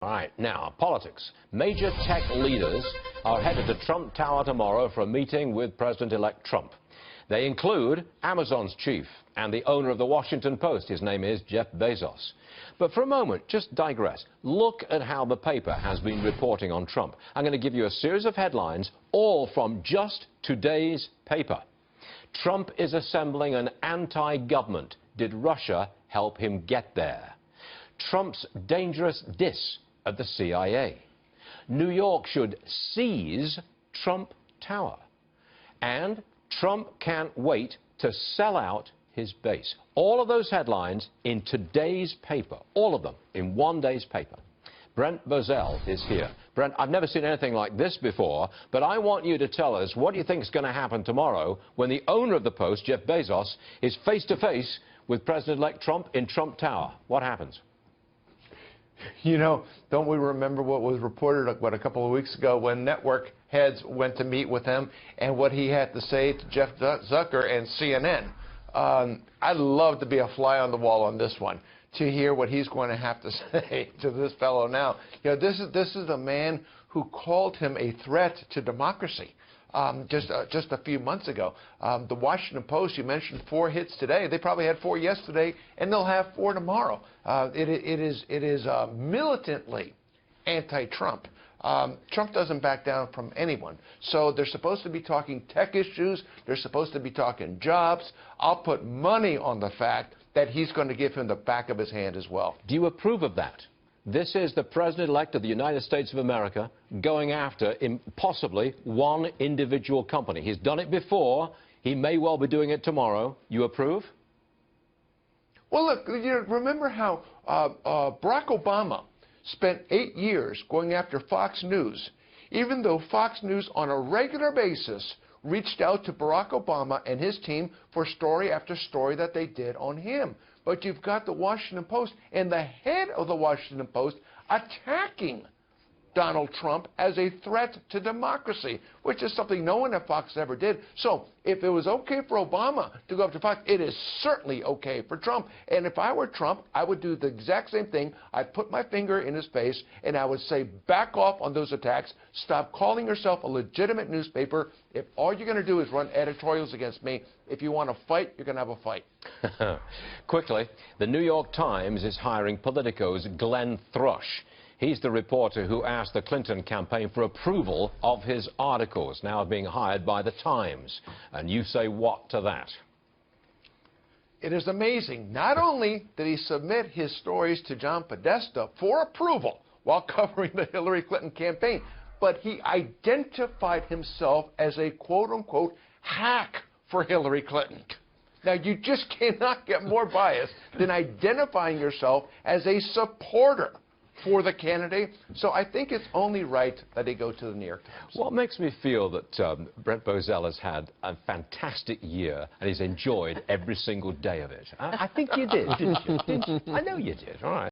All right, now, politics. Major tech leaders are headed to Trump Tower tomorrow for a meeting with President-elect Trump. They include Amazon's chief and the owner of the Washington Post. His name is Jeff Bezos. But for a moment, just digress. Look at how the paper has been reporting on Trump. I'm going to give you a series of headlines, all from just today's paper. Trump is assembling an anti-government. Did Russia help him get there? Trump's dangerous diss at the CIA. New York should seize Trump Tower. And Trump can't wait to sell out his base. All of those headlines in today's paper, all of them in one day's paper. Brent Bozell is here. Brent, I've never seen anything like this before, but I want you to tell us what you think is going to happen tomorrow when the owner of the Post, Jeff Bezos, is face-to-face with President-elect Trump in Trump Tower. What happens? You know, don't we remember what was reported, a couple of weeks ago when network heads went to meet with him and what he had to say to Jeff Zucker and CNN? I'd love to be a fly on the wall on this one, to hear what he's going to have to say to this fellow now. You know, this is a man who called him a threat to democracy. Just a few months ago. The Washington Post, you mentioned 4 hits today. They probably had 4 yesterday, and they'll have 4 tomorrow. It is militantly anti-Trump. Trump doesn't back down from anyone. So they're supposed to be talking tech issues. They're supposed to be talking jobs. I'll put money on the fact that he's going to give him the back of his hand as well. Do you approve of that? This is the President-elect of the United States of America going after possibly one individual company. He's done it before. He may well be doing it tomorrow. You approve? Well, look, you remember how Barack Obama spent 8 years going after Fox News, even though Fox News on a regular basis reached out to Barack Obama and his team for story after story that they did on him. But you've got the Washington Post and the head of the Washington Post attacking Donald Trump as a threat to democracy, which is something no one at Fox ever did. So if it was okay for Obama to go up to Fox, it is certainly okay for Trump. And if I were Trump, I would do the exact same thing. I'd put my finger in his face and I would say, back off on those attacks. Stop calling yourself a legitimate newspaper. If all you're going to do is run editorials against me, if you want to fight, you're going to have a fight. Quickly, the New York Times is hiring Politico's Glenn Thrush. He's the reporter who asked the Clinton campaign for approval of his articles, now being hired by the Times. And you say what to that? It is amazing. Not only did he submit his stories to John Podesta for approval while covering the Hillary Clinton campaign, but he identified himself as a quote-unquote hack for Hillary Clinton. Now, you just cannot get more biased than identifying yourself as a supporter for the candidate. So I think it's only right that he go to the New York Times. Well, it makes me feel that Brent Bozell has had a fantastic year and he's enjoyed every single day of it. I think you did, didn't you? I know you did. All right.